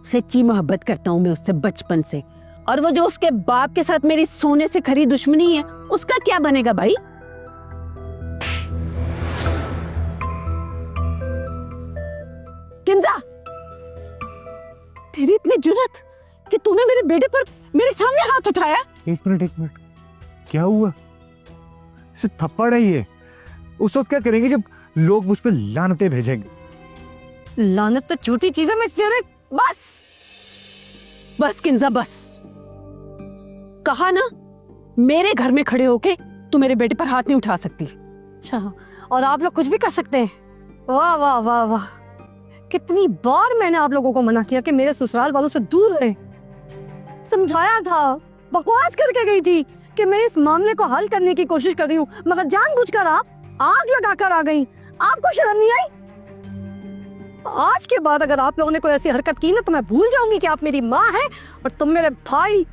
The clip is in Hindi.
सच्ची मोहब्बत करता हूँ मैं उससे बचपन से, और वो जो उसके बाप के साथ मेरी सोने से खरी दुश्मनी है, उसका क्या बनेगा भाई? किंजा, तेरी इतनी जुर्रत कि तूने मेरे बेटे पर मेरे सामने हाथ उठाया? एक मिनट, क्या हुआ? इसे थप्पड़ है ये। उस वक्त क्या करेंगे जब लोग मुझ पे लानतें भेजेंगे? लानत तो छोटी चीज है, मैं तेरे बस बस किंजा बस। कहा ना, मेरे घर में खड़े होके तू मेरे बेटे पर हाथ नहीं उठा सकती। अच्छा, और आप लोग कुछ भी कर सकते हैं? वाह वाह वाह वाह, कितनी बार मैंने आप लोगों को मना किया कि मेरे ससुराल वालों से दूर रहे। समझाया था, बकवास करके गई थी कि मैं इस मामले को हल करने की कोशिश कर रही हूँ, मगर जानबूझकर आप आग लगाकर आ गई। आपको शर्म नहीं आई? आज के बाद अगर आप लोगों ने कोई ऐसी हरकत की ना, तो मैं भूल जाऊंगी कि आप मेरी माँ हैं और तुम मेरे भाई।